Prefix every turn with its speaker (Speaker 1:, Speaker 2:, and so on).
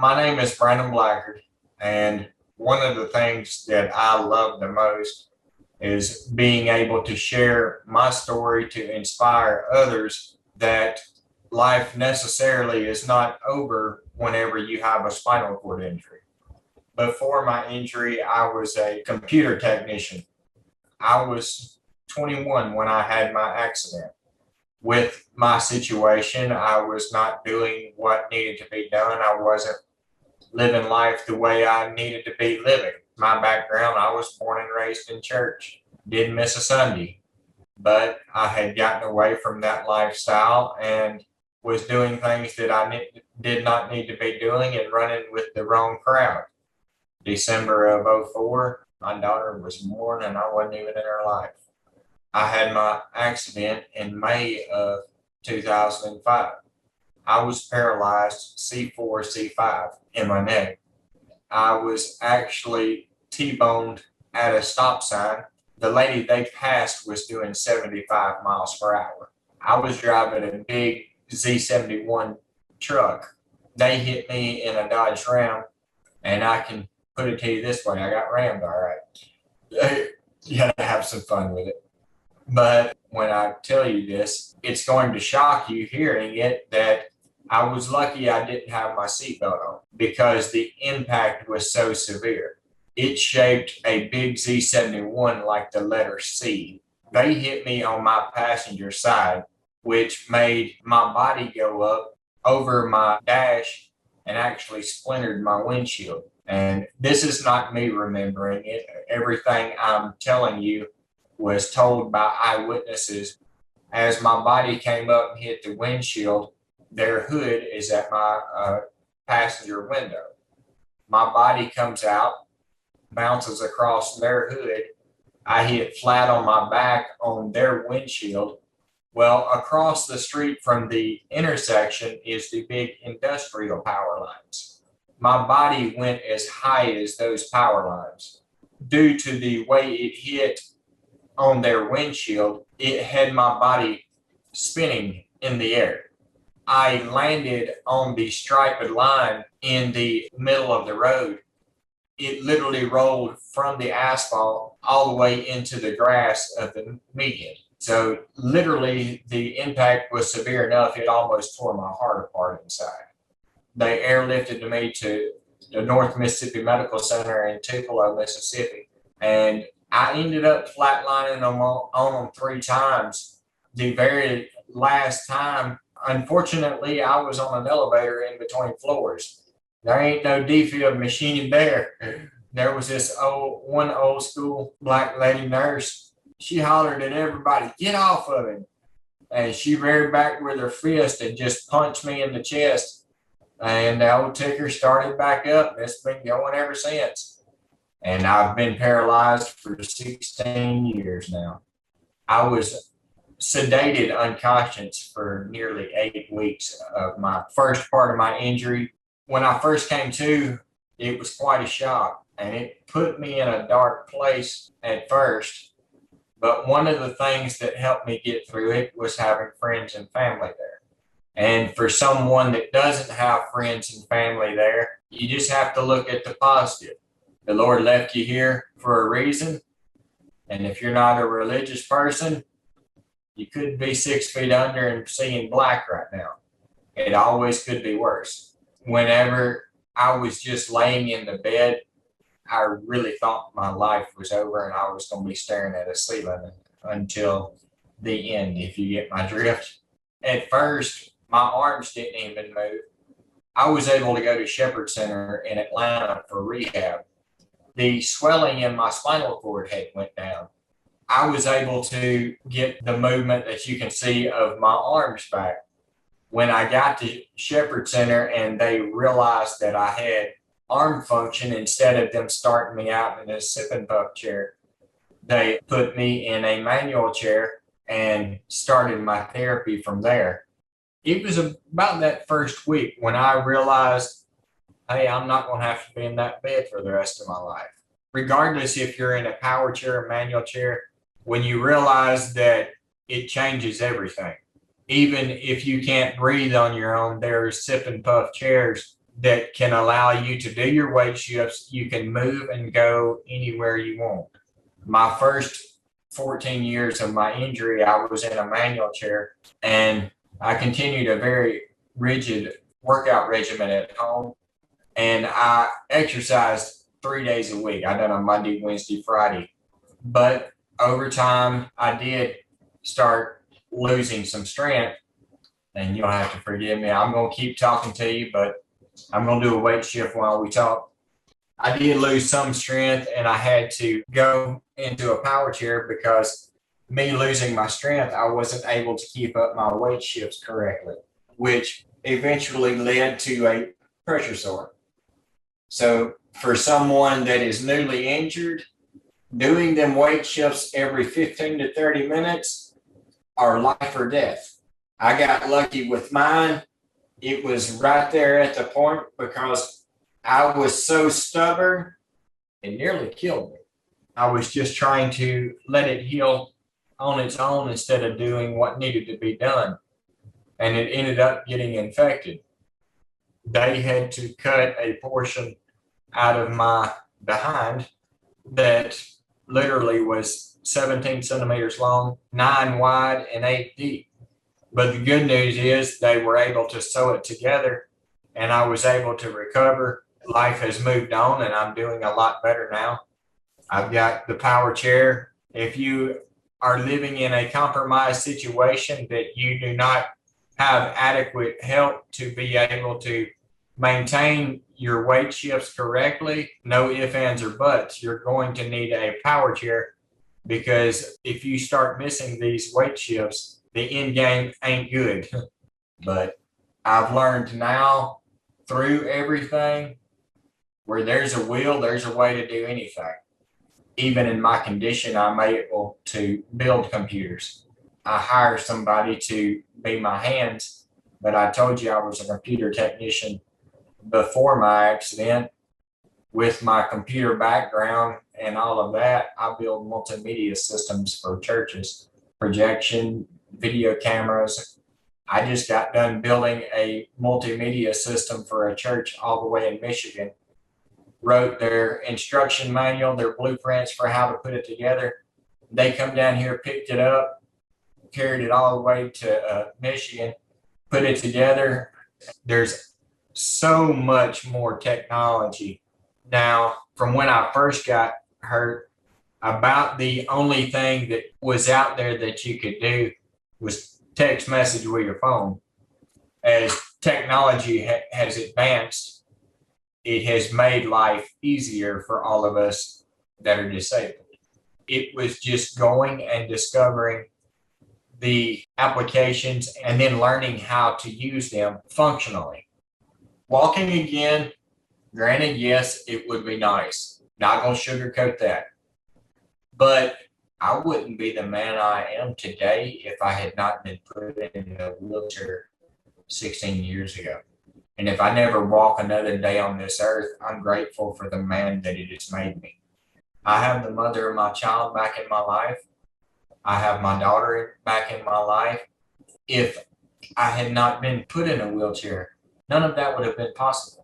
Speaker 1: My name is Blackard, and one of the things that I love the most is being able to share my story to inspire others that life necessarily is not over whenever you have a spinal cord injury. Before my injury, I was a computer technician. I was 21 when I had my accident. With my situation, I was not doing what needed to be done. I wasn't living life the way I needed to be living. My background, I was born and raised in church, didn't miss a Sunday, but I had gotten away from that lifestyle and was doing things that did not need to be doing and running with the wrong crowd. December of '04, my daughter was born and I wasn't even in her life. I had my accident in May of 2005. I was paralyzed C4, C5 in my neck. I was actually T-boned at a stop sign. The lady they passed was doing 75 miles per hour. I was driving a big Z71 truck. They hit me in a Dodge Ram, and I can put it to you this way, I got rammed all right. You gotta have some fun with it. But when I tell you this, it's going to shock you hearing it that I was lucky I didn't have my seatbelt on because the impact was so severe. It shaped a big Z71 like the letter C. They hit me on my passenger side, which made my body go up over my dash and actually splintered my windshield. And this is not me remembering it. Everything I'm telling you was told by eyewitnesses. As my body came up and hit the windshield, their hood is at my passenger window. My body comes out, bounces across their hood. I hit flat on my back on their windshield. Well, across the street from the intersection is the big industrial power lines. My body went as high as those power lines. Due to the way it hit on their windshield, it had my body spinning in the air. I landed on the striped line in the middle of the road. It literally rolled from the asphalt all the way into the grass of the median. So literally the impact was severe enough it almost tore my heart apart inside. They airlifted me to the North Mississippi Medical Center in Tupelo, Mississippi. And I ended up flatlining them on them 3 times. The very last time, unfortunately, I was on an elevator in between floors. There ain't no D-field machine there. There was this one old school black lady nurse. She hollered at everybody, "Get off of him." And she reared back with her fist and just punched me in the chest. And the old ticker started back up. It's been going ever since. And I've been paralyzed for 16 years now. I was sedated unconscious for nearly 8 weeks of my first part of my injury. When I first came to, it was quite a shock, and it put me in a dark place at first. But one of the things that helped me get through it was having friends and family there. And for someone that doesn't have friends and family there, you just have to look at the positive. The Lord left you here for a reason. And if you're not a religious person, you could be 6 feet under and seeing black right now. It always could be worse. Whenever I was just laying in the bed, I really thought my life was over and I was going to be staring at a ceiling until the end, if you get my drift. At first, my arms didn't even move. I was able to go to Shepherd Center in Atlanta for rehab. The swelling in my spinal cord had went down. I was able to get the movement that you can see of my arms back. When I got to Shepherd Center and they realized that I had arm function, instead of them starting me out in a sip and puff chair, they put me in a manual chair and started my therapy from there. It was about that first week when I realized, hey, I'm not going to have to be in that bed for the rest of my life. Regardless if you're in a power chair or manual chair, when you realize that it changes everything. Even if you can't breathe on your own, there are sip and puff chairs that can allow you to do your weight shifts. You can move and go anywhere you want. My first 14 years of my injury, I was in a manual chair, and I continued a very rigid workout regimen at home. And I exercised 3 days a week. I done on Monday, Wednesday, Friday. But over time, I did start losing some strength. And you'll have to forgive me. I'm going to keep talking to you, but I'm going to do a weight shift while we talk. I did lose some strength, and I had to go into a power chair because me losing my strength, I wasn't able to keep up my weight shifts correctly, which eventually led to a pressure sore. So for someone that is newly injured, doing them weight shifts every 15 to 30 minutes are life or death. I got lucky with mine. It was right there at the point because I was so stubborn, it nearly killed me. I was just trying to let it heal on its own instead of doing what needed to be done. And it ended up getting infected. They had to cut a portion out of my behind that literally was 17 centimeters long, 9 wide, and 8 deep. But the good news is they were able to sew it together, and I was able to recover. Life has moved on, and I'm doing a lot better now. I've got the power chair. If you are living in a compromised situation that you do not have adequate help to be able to maintain your weight shifts correctly, no ifs, ands, or buts, you're going to need a power chair, because if you start missing these weight shifts, the end game ain't good. But I've learned now through everything, where there's a will, there's a way to do anything. Even in my condition, I'm able to build computers. I hire somebody to be my hands, but I told you I was a computer technician before my accident. With my computer background and all of that, I build multimedia systems for churches, projection, video cameras. I just got done building a multimedia system for a church all the way in Michigan. Wrote their instruction manual, their blueprints for how to put it together. They come down here, picked it up, carried it all the way to Michigan, put it together. There's so much more technology now from when I first got hurt. About the only thing that was out there that you could do was text message with your phone. As technology has advanced, it has made life easier for all of us that are disabled. It was just going and discovering the applications and then learning how to use them functionally. Walking again, granted, yes, it would be nice. Not going to sugarcoat that. But I wouldn't be the man I am today if I had not been put in a wheelchair 16 years ago. And if I never walk another day on this earth, I'm grateful for the man that it has made me. I have the mother of my child back in my life. I have my daughter back in my life. If I had not been put in a wheelchair, none of that would have been possible.